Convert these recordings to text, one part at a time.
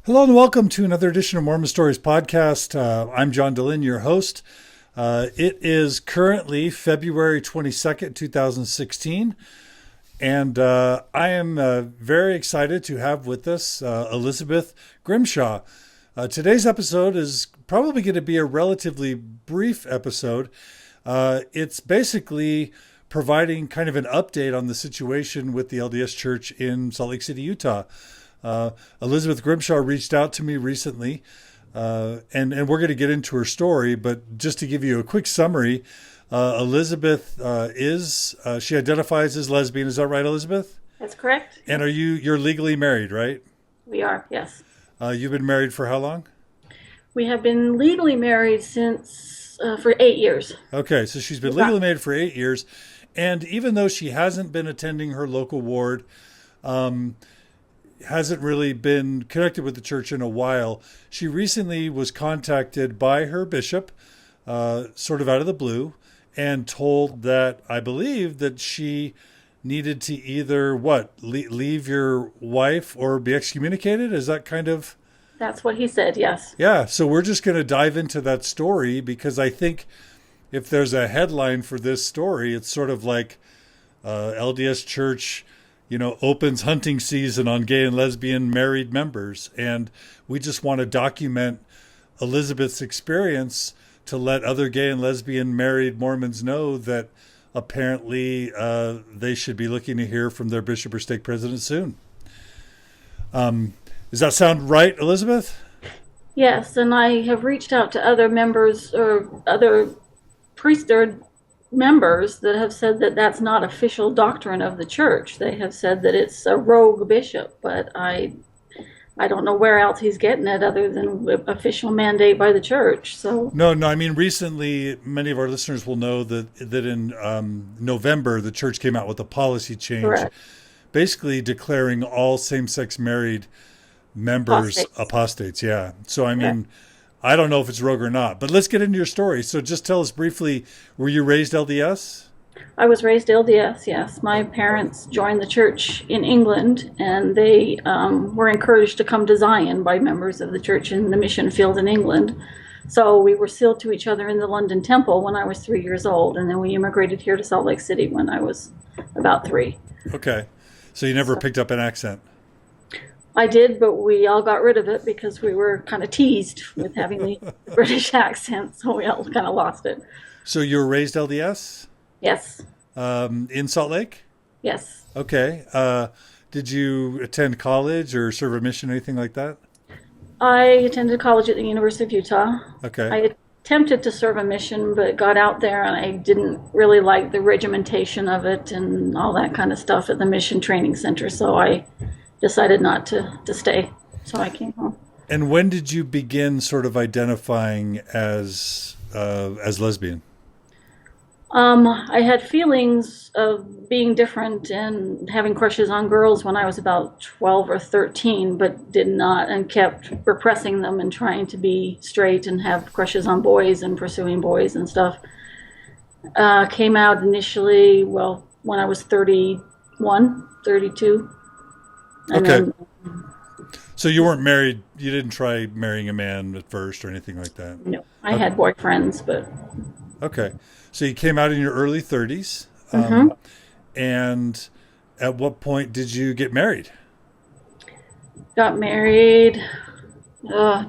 Hello and welcome to another edition of Mormon Stories podcast. I'm John Dillon, your host. It is currently February 22nd, 2016, and I am very excited to have with us Elizabeth Grimshaw. Today's episode is probably going to be a relatively brief episode. It's basically providing kind of an update on the situation with the LDS Church in Salt Lake City, Utah. Elizabeth Grimshaw reached out to me recently, and we're going to get into her story. But just to give you a quick summary, Elizabeth she identifies as lesbian. Is that right, Elizabeth? That's correct. And you're legally married, right? We are, yes. You've been married for how long? We have been legally married since for 8 years. Okay, so she's been legally married for 8 years, and even though she hasn't been attending her local ward, hasn't really been connected with the church in a while. She recently was contacted by her bishop, sort of out of the blue, and told that I believe that she needed to either leave your wife or be excommunicated. Is that kind of? That's what he said, yes. Yeah. So we're just going to dive into that story because I think if there's a headline for this story, it's sort of like LDS Church, opens hunting season on gay and lesbian married members. And we just want to document Elizabeth's experience to let other gay and lesbian married Mormons know that apparently they should be looking to hear from their bishop or stake president soon. Does that sound right, Elizabeth? Yes, and I have reached out to other members or other priesthood members that have said that that's not official doctrine of the church. They have said that it's a rogue bishop, but I don't know where else he's getting it other than official mandate by the church. So no. I mean, recently, many of our listeners will know that in November, the church came out with a policy change, correct, basically declaring all same-sex married members apostates. Yeah. So I mean. correct. I don't know if it's rogue or not, but let's get into your story. So just tell us briefly, were you raised LDS? I was raised LDS, yes. My parents joined the church in England, and they were encouraged to come to Zion by members of the church in the mission field in England. So we were sealed to each other in the London Temple when I was 3 years old, and then we immigrated here to Salt Lake City when I was about 3. Okay. So you never picked up an accent? I did, but we all got rid of it because we were kind of teased with having the British accent, so we all kind of lost it. So you were raised LDS? Yes. In Salt Lake? Yes. Okay. Did you attend college or serve a mission or anything like that? I attended college at the University of Utah. Okay. I attempted to serve a mission, but got out there and I didn't really like the regimentation of it and all that kind of stuff at the Mission Training Center, so I decided not to stay, so I came home. And when did you begin sort of identifying as lesbian? I had feelings of being different and having crushes on girls when I was about 12 or 13, but did not, and kept repressing them and trying to be straight and have crushes on boys and pursuing boys and stuff. Came out initially, when I was 31, 32. And okay. Then, so you weren't married, you didn't try marrying a man at first or anything like that? No, I had boyfriends, but... Okay. So you came out in your early 30s. And at what point did you get married? Got married.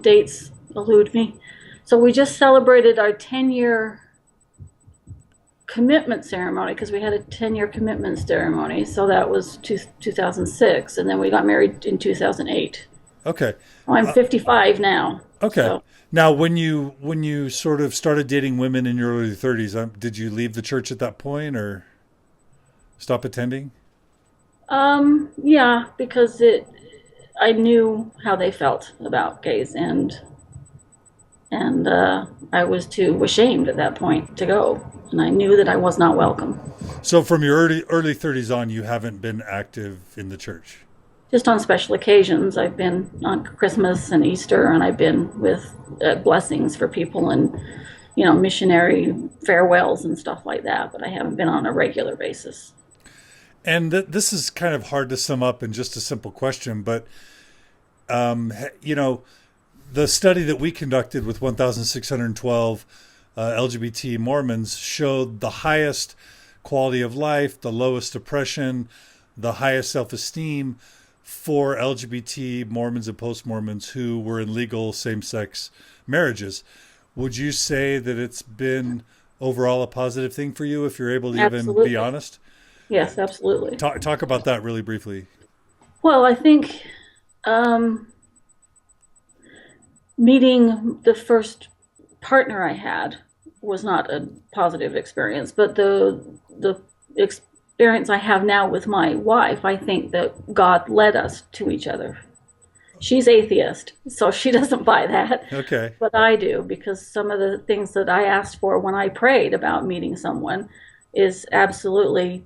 Dates elude me. So we just celebrated our 10-year commitment ceremony because we had a 10-year commitment ceremony. So that was 2006. And then we got married in 2008. Okay. Well, I'm 55 now. Okay. So. Now, when you sort of started dating women in your early 30s, did you leave the church at that point or stop attending? Yeah, because I knew how they felt about gays, and I was too ashamed at that point to go, and I knew that I was not welcome. So from your early 30s on, you haven't been active in the church? Just on special occasions. I've been on Christmas and Easter, and I've been with blessings for people and, missionary farewells and stuff like that, but I haven't been on a regular basis. And this is kind of hard to sum up in just a simple question, but You know, the study that we conducted with 1,612 LGBT Mormons showed the highest quality of life, the lowest depression, the highest self-esteem for LGBT Mormons and post-Mormons who were in legal same-sex marriages. Would you say that it's been overall a positive thing for you, if you're able to even be honest? Yes, absolutely. Talk about that really briefly. Well, I think meeting the first partner I had was not a positive experience, but the experience I have now with my wife, I think that God led us to each other. She's atheist, so she doesn't buy that. Okay. But I do, because some of the things that I asked for when I prayed about meeting someone is absolutely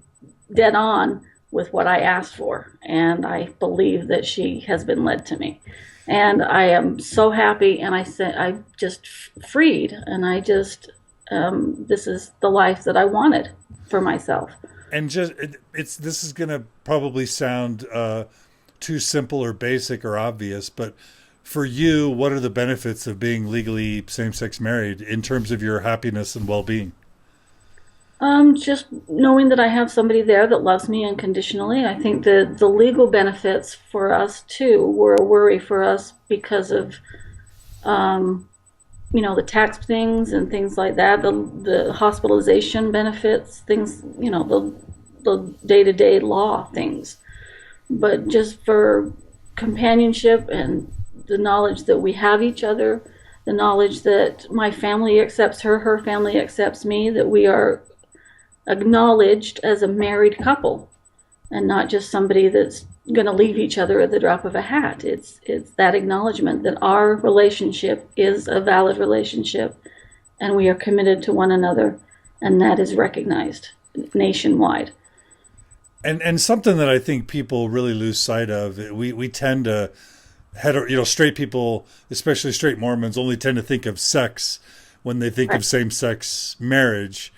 dead on with what I asked for. And I believe that she has been led to me. And I am so happy, and I said I just freed, and I just this is the life that I wanted for myself. And just this is going to probably sound too simple or basic or obvious, but for you, what are the benefits of being legally same-sex married in terms of your happiness and well-being? Just knowing that I have somebody there that loves me unconditionally. I think that the legal benefits for us too were a worry for us because of, the tax things and things like that, the hospitalization benefits, things, the day-to-day law things. But just for companionship and the knowledge that we have each other, the knowledge that my family accepts her, her family accepts me, that we are acknowledged as a married couple and not just somebody that's going to leave each other at the drop of a hat. It's that acknowledgement that our relationship is a valid relationship and we are committed to one another, and that is recognized nationwide. And something that I think people really lose sight of, we tend to straight people, especially straight Mormons, only tend to think of sex when they think of same-sex marriage.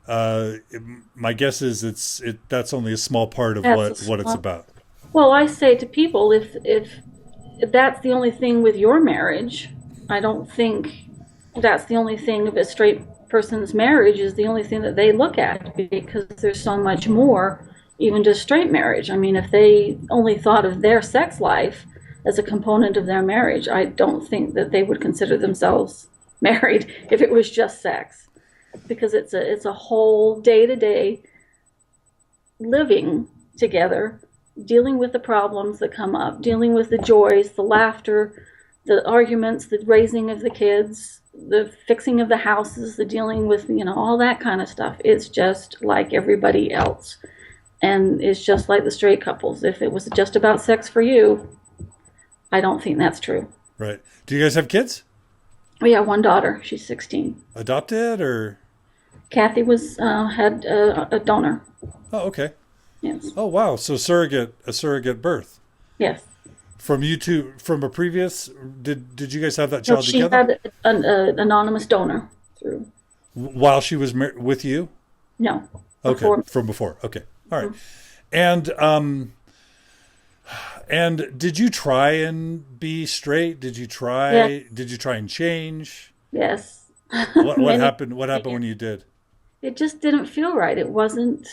My guess is that's only a small part of what it's about. Well, I say to people, if that's the only thing with your marriage, I don't think that's the only thing of a straight person's marriage is the only thing that they look at, because there's so much more, even just straight marriage. I mean, if they only thought of their sex life as a component of their marriage, I don't think that they would consider themselves married if it was just sex. Because it's a whole day-to-day living together, dealing with the problems that come up, dealing with the joys, the laughter, the arguments, the raising of the kids, the fixing of the houses, the dealing with, all that kind of stuff. It's just like everybody else. And it's just like the straight couples. If it was just about sex for you, I don't think that's true. Right. Do you guys have kids? We have one daughter. She's 16. Adopted or? Kathy had a donor. Oh, okay. Yes. Oh, wow. So a surrogate birth. Yes. From you two, from a previous, did you guys have that child she together? She had an anonymous donor through. While she was with you? No. Okay. From before. Okay. All right. Mm-hmm. And did you try and be straight? Did you try? Yes. Did you try and change? Yes. What happened? What happened when you did? It just didn't feel right. It wasn't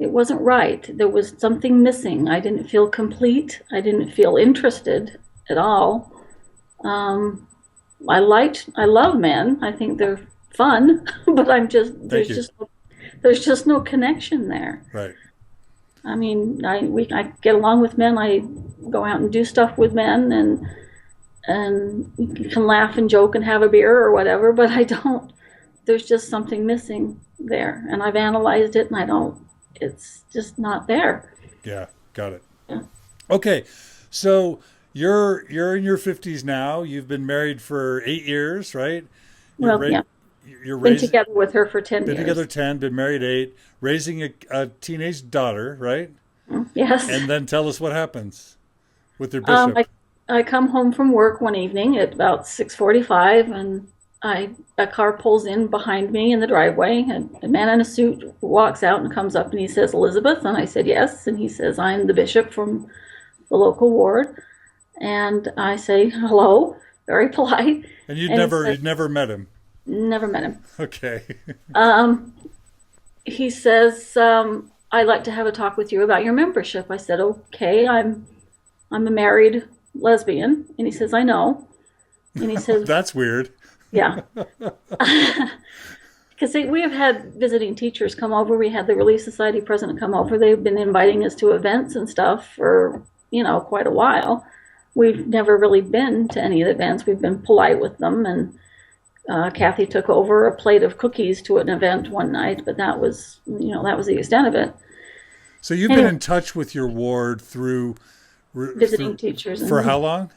right. There was something missing. I didn't feel complete. I didn't feel interested at all. I love men. I think they're fun, but there's just no connection there. Right. I mean, I get along with men. I go out and do stuff with men, and you can laugh and joke and have a beer or whatever, but there's just something missing there. And I've analyzed it, and it's just not there. Yeah, got it. Yeah. Okay, so you're in your 50s now. You've been married for 8 years, right? Yeah. Been together with her for 10 years. Been together 10, been married 8, raising a teenage daughter, right? Yes. And then tell us what happens with your bishop. I come home from work one evening at about 6:45, and a car pulls in behind me in the driveway, and a man in a suit walks out and comes up, and he says, "Elizabeth?" And I said, "Yes." And he says, "I'm the bishop from the local ward." And I say, hello, very polite. And And he said, you'd never met him. never met him. Okay. Um, he says, I'd like to have a talk with you about your membership. I said, okay, I'm a married lesbian. And he says, I know. And he says, That's weird. yeah. Because we have had visiting teachers come over. We had the Relief Society president come over. They've been inviting us to events and stuff for, quite a while. We've never really been to any of the events. We've been polite with them. And Kathy took over a plate of cookies to an event one night, but that was the extent of it. So you've been in touch with your ward through Visiting teachers. For how long?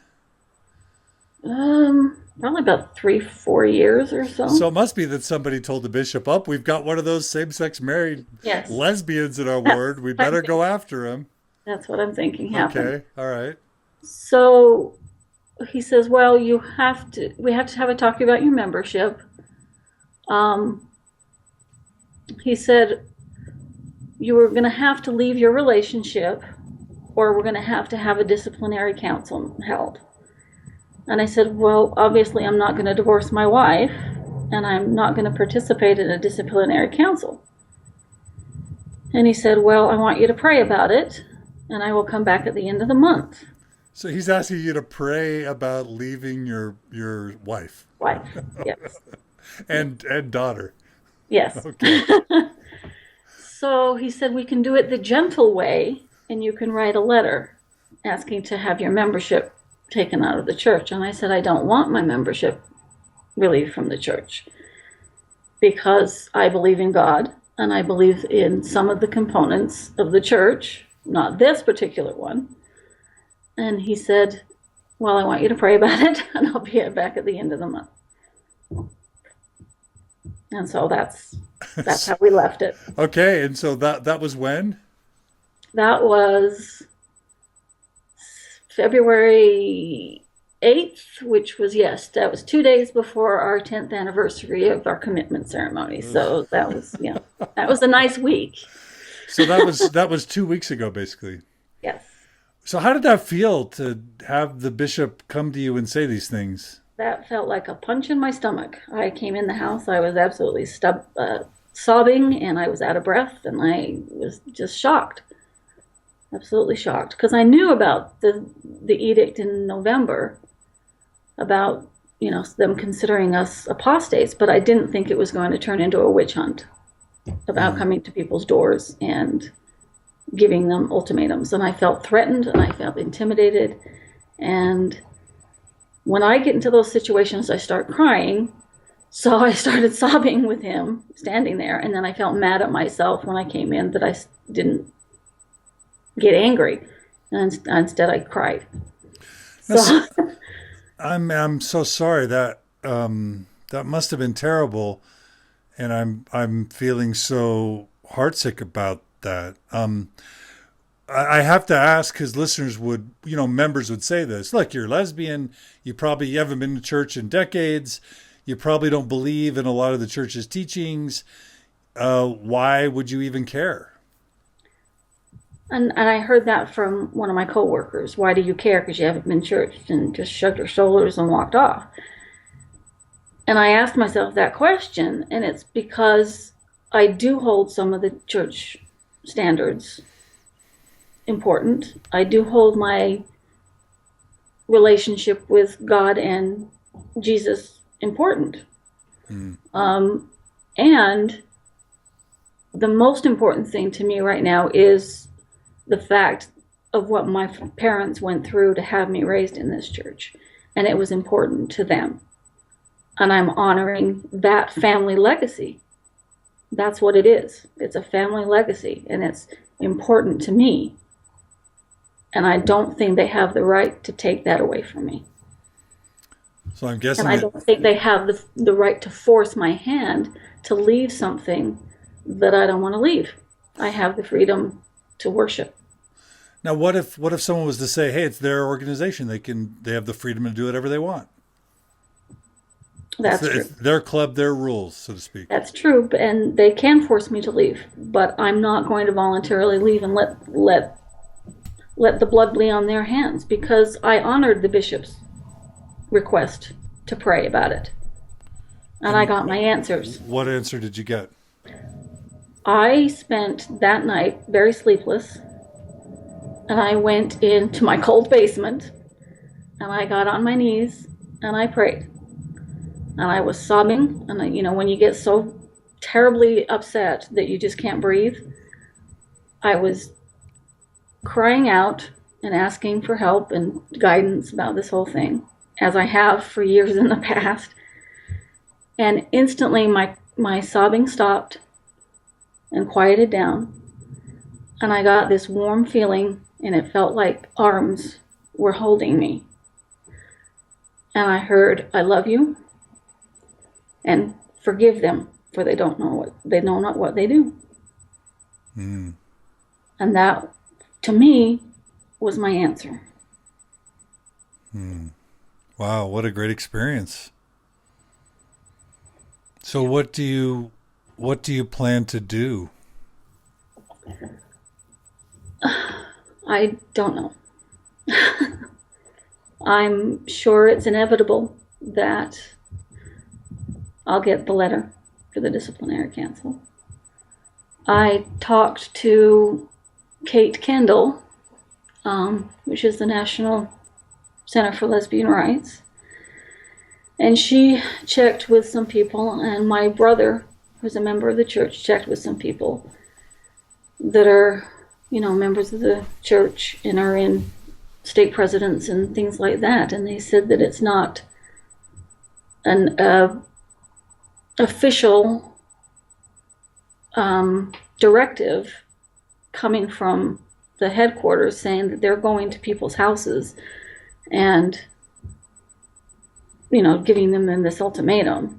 Probably about 3-4 years or so. So it must be that somebody told the bishop, "Up, we've got one of those same-sex married lesbians in our ward. We better go after him." That's what I'm thinking happened. Okay, all right. So he says, "Well, we have to have a talk about your membership." He said, "You were going to have to leave your relationship, or we're going to have a disciplinary council held." And I said, well, obviously I'm not going to divorce my wife, and I'm not going to participate in a disciplinary council. And he said, well, I want you to pray about it, and I will come back at the end of the month. So he's asking you to pray about leaving your wife. Wife, yes. and daughter. Yes. Okay. So he said, we can do it the gentle way, and you can write a letter asking to have your membership taken out of the church. And I said, I don't want my membership relieved from the church, because I believe in God, and I believe in some of the components of the church, not this particular one. And he said, well, I want you to pray about it, and I'll be back at the end of the month. And so that's how we left it. Okay, and so that was when? That was February 8th, which was, that was 2 days before our 10th anniversary of our commitment ceremony. So that was, that was a nice week. So that was 2 weeks ago, basically. Yes. So how did that feel to have the bishop come to you and say these things? That felt like a punch in my stomach. I came in the house, I was absolutely sobbing, and I was out of breath, and I was just shocked. Absolutely shocked, because I knew about the edict in November about them considering us apostates, but I didn't think it was going to turn into a witch hunt about coming to people's doors and giving them ultimatums. And I felt threatened, and I felt intimidated. And when I get into those situations, I start crying. So I started sobbing with him standing there, and then I felt mad at myself when I came in that I didn't get angry, and instead I cried. So I'm so sorry that that must have been terrible, and I'm feeling so heartsick about that. I have to ask, because listeners would, members would say this. Look, you're lesbian. You haven't been to church in decades. You probably don't believe in a lot of the church's teachings. Why would you even care? And I heard that from one of my coworkers. Why do you care? Because you haven't been churched, and just shrugged her shoulders and walked off. And I asked myself that question, and it's because I do hold some of the church standards important. I do hold my relationship with God and Jesus important. And the most important thing to me right now is the fact of what my parents went through to have me raised in this church. And it was important to them. And I'm honoring that family legacy. That's what it is. It's a family legacy, and it's important to me. And I don't think they have the right to take that away from me. So I'm guessing, and I don't think they have the right to force my hand to leave something that I don't want to leave. I have the freedom to worship. Now, what if someone was to say, "Hey, it's their organization. They have the freedom to do whatever they want." That's true. It's their club, their rules, so to speak. That's true, and they can force me to leave, but I'm not going to voluntarily leave and let let the blood be on their hands, because I honored the bishop's request to pray about it. And I got my answers. What answer did you get? I spent that night very sleepless, and I went into my cold basement, and I got on my knees, and I prayed. And I was sobbing, and when you get so terribly upset that you just can't breathe, I was crying out and asking for help and guidance about this whole thing, as I have for years in the past. And instantly my sobbing stopped and quieted down, and I got this warm feeling, and it felt like arms were holding me. And I heard, "I love you, and forgive them, for they know not what they do." Mm. And that, to me, was my answer. Wow, what a great experience. So what do you plan to do? I don't know. I'm sure it's inevitable that I'll get the letter for the disciplinary council. I talked to Kate Kendall, which is the National Center for Lesbian Rights, and she checked with some people, and my brother, who's a member of the church, checked with some people that are, members of the church and are in stake presidents and things like that, and they said that it's not an official directive coming from the headquarters saying that they're going to people's houses and giving them this ultimatum.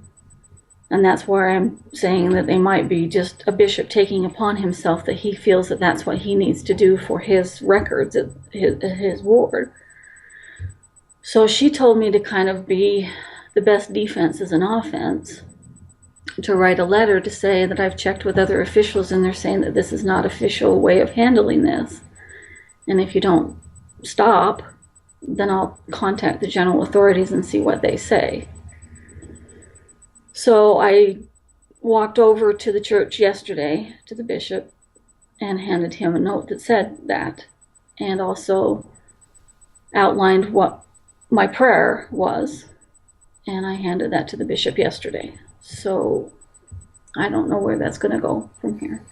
And that's where I'm saying that they might be just a bishop taking upon himself that he feels that that's what he needs to do for his records at his ward. So she told me to kind of be the best defense as an offense, to write a letter to say that I've checked with other officials and they're saying that this is not official way of handling this. And if you don't stop, then I'll contact the general authorities and see what they say. So I walked over to the church yesterday, to the bishop, and handed him a note that said that, and also outlined what my prayer was, and I handed that to the bishop yesterday. So I don't know where that's going to go from here.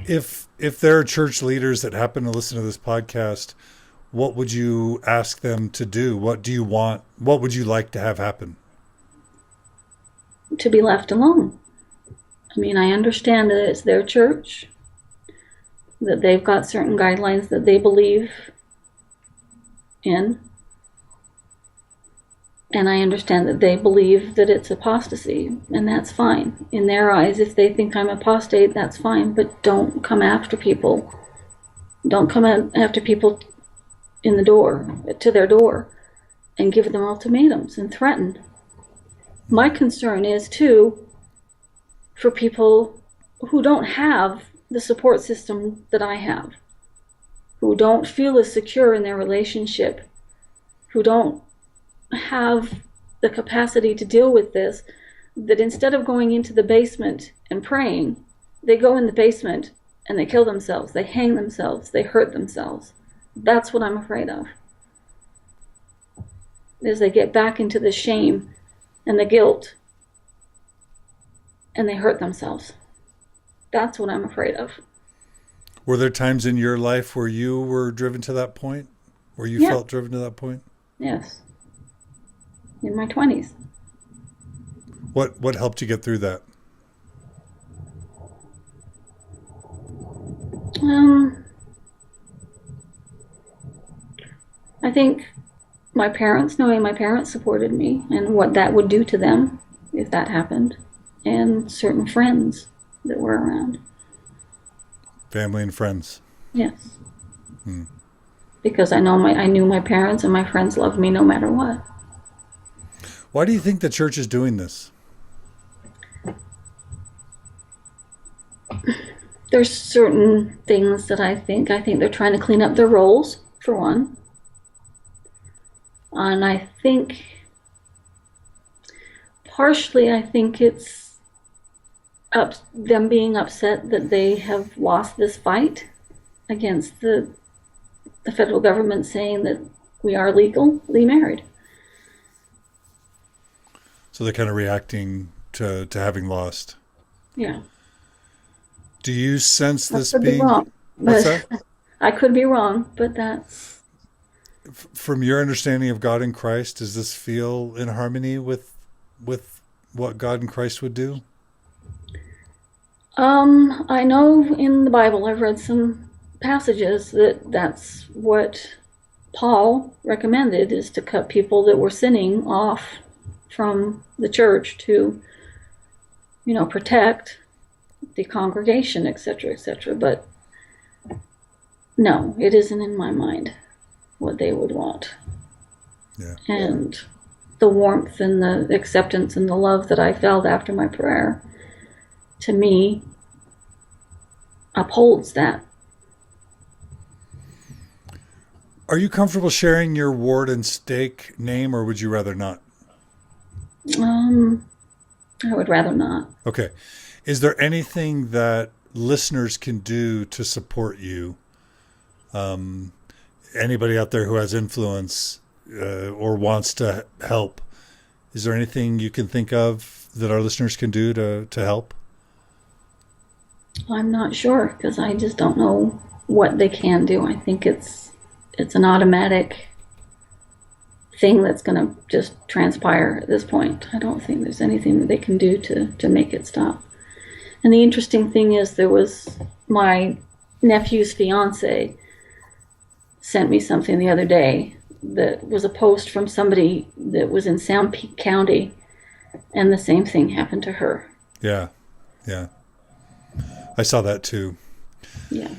If there are church leaders that happen to listen to this podcast, what would you ask them to do? What do you want? What would you like to have happen? To be left alone. I mean, I understand that it's their church, that they've got certain guidelines that they believe in, and I understand that they believe that it's apostasy, and that's fine. In their eyes, if they think I'm apostate, that's fine, but don't come after people. Don't come after people in the door, to their door, and give them ultimatums and threaten. My concern is, too, for people who don't have the support system that I have, who don't feel as secure in their relationship, who don't have the capacity to deal with this, that instead of going into the basement and praying, they go in the basement and they kill themselves, they hang themselves, they hurt themselves. That's what I'm afraid of. Is they get back into the shame and the guilt, and they hurt themselves. That's what I'm afraid of. Were there times in your life where you were driven to that point? Where you felt driven to that point? Yes. In my 20s. What helped you get through that? I think knowing my parents supported me and what that would do to them if that happened, and certain friends that were around. Family and friends. Yes. Because I knew my parents and my friends loved me no matter what. Why do you think the church is doing this? There's certain things that I think they're trying to clean up their roles for one. And I think, partially, I think it's them being upset that they have lost this fight against the federal government saying that we are legally married. So they're kind of reacting to having lost. Yeah. Do you sense I this could be being... wrong, What's but that? I could be wrong, but that's... From your understanding of God in Christ, does this feel in harmony with what God in Christ would do? I know in the Bible, I've read some passages that's what Paul recommended, is to cut people that were sinning off from the church to, protect the congregation, etc., etc. But no, it isn't in my mind what they would want. Yeah. And the warmth and the acceptance and the love that I felt after my prayer, to me, upholds that. Are you comfortable sharing your ward and stake name, or would you rather not? I would rather not. Okay. Is there anything that listeners can do to support you? Anybody out there who has influence or wants to help, is there anything you can think of that our listeners can do to help? I'm not sure, because I just don't know what they can do. I think it's an automatic thing that's going to just transpire at this point. I don't think there's anything that they can do to make it stop. And the interesting thing is, there was my nephew's fiance sent me something the other day that was a post from somebody that was in Sound Peak County, and the same thing happened to her. Yeah. I saw that too. Yeah.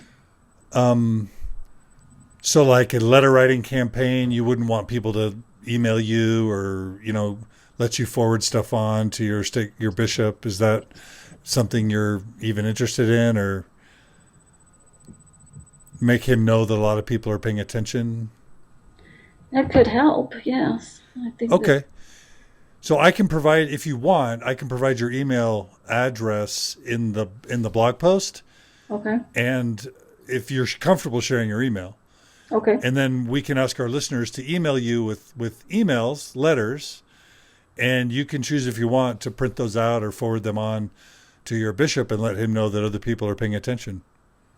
So like a letter writing campaign, you wouldn't want people to email you or, let you forward stuff on to your bishop. Is that something you're even interested in, or make him know that a lot of people are paying attention? That could help, yes. I think Okay. So I can provide, if you want, I can provide your email address in the blog post. Okay. And if you're comfortable sharing your email. Okay. And then we can ask our listeners to email you with emails, letters, and you can choose if you want to print those out or forward them on to your bishop and let him know that other people are paying attention.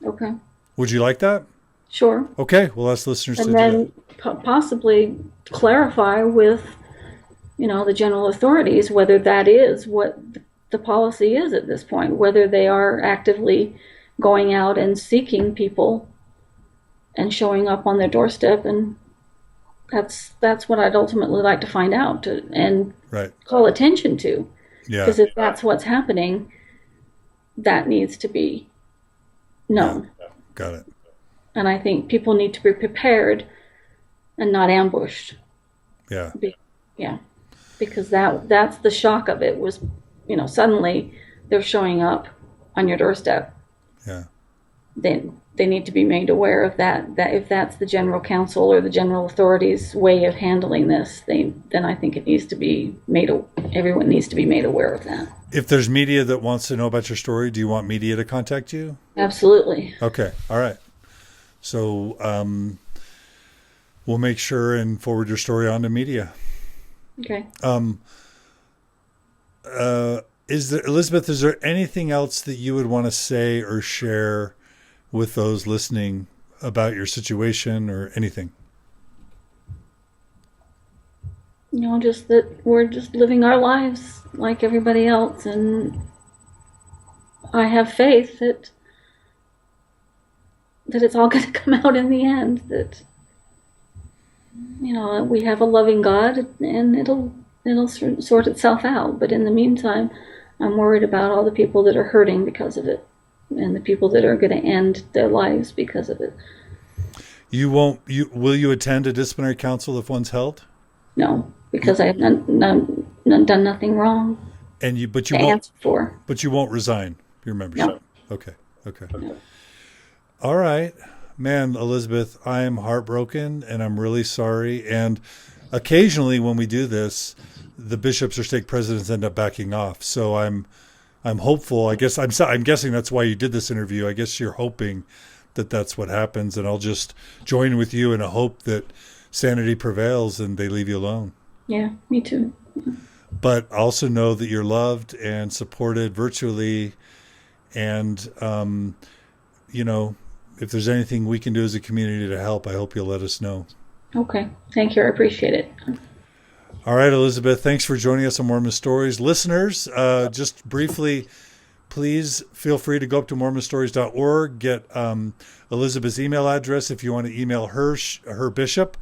Okay. Would you like that? Sure. Okay, we'll ask listeners to do And then that. possibly clarify with, the general authorities whether that is what the policy is at this point, whether they are actively going out and seeking people and showing up on their doorstep. And that's what I'd ultimately like to find out and Right. call attention to. Yeah. Because if that's what's happening, that needs to be known. Yeah. Got it. And I think people need to be prepared and not ambushed. Yeah. Yeah. Because that's the shock of it was, suddenly they're showing up on your doorstep. Yeah. Then they need to be made aware of that if that's the general council or the general authorities' way of handling this, then I think it needs to be everyone needs to be made aware of that. If there's media that wants to know about your story, do you want media to contact you? Absolutely. Okay. All right. So we'll make sure and forward your story on to media. Okay. Elizabeth, is there anything else that you would want to say or share with those listening about your situation or anything? Just that we're just living our lives like everybody else, and I have faith that it's all going to come out in the end, that we have a loving God, and it'll sort itself out. But in the meantime, I'm worried about all the people that are hurting because of it, and the people that are going to end their lives because of it. Will you attend a disciplinary council if one's held? No, because I have done nothing wrong. And you to won't answer for. But you won't resign your membership. No. Okay. No. All right. Man, Elizabeth, I am heartbroken and I'm really sorry. And occasionally when we do this, the bishops or stake presidents end up backing off. So I'm hopeful. I guess I'm guessing that's why you did this interview. I guess you're hoping that that's what happens, and I'll just join with you in a hope that sanity prevails and they leave you alone. Yeah, me too. But also know that you're loved and supported virtually, and if there's anything we can do as a community to help, I hope you'll let us know. Okay, thank you. I appreciate it. All right, Elizabeth, thanks for joining us on Mormon Stories. Listeners, just briefly, please feel free to go up to mormonstories.org, get Elizabeth's email address if you want to email her bishop.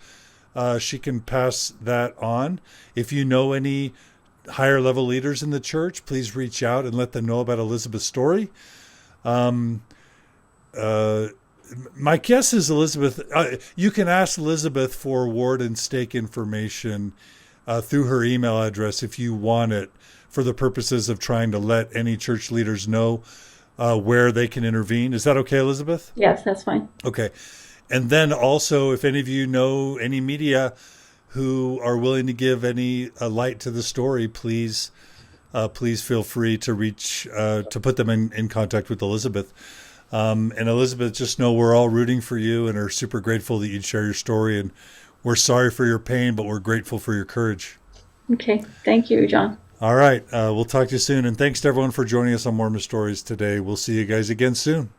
She can pass that on. If you know any higher level leaders in the church, please reach out and let them know about Elizabeth's story. My guess is Elizabeth, you can ask Elizabeth for ward and stake information through her email address if you want it, for the purposes of trying to let any church leaders know where they can intervene. Is that okay, Elizabeth? Yes, that's fine. Okay. And then also, if any of you know any media who are willing to give any light to the story, please feel free to reach, to put them in contact with Elizabeth. And Elizabeth, just know we're all rooting for you and are super grateful that you'd share your story. And we're sorry for your pain, but we're grateful for your courage. Okay. Thank you, John. All right. We'll talk to you soon. And thanks to everyone for joining us on Mormon Stories today. We'll see you guys again soon.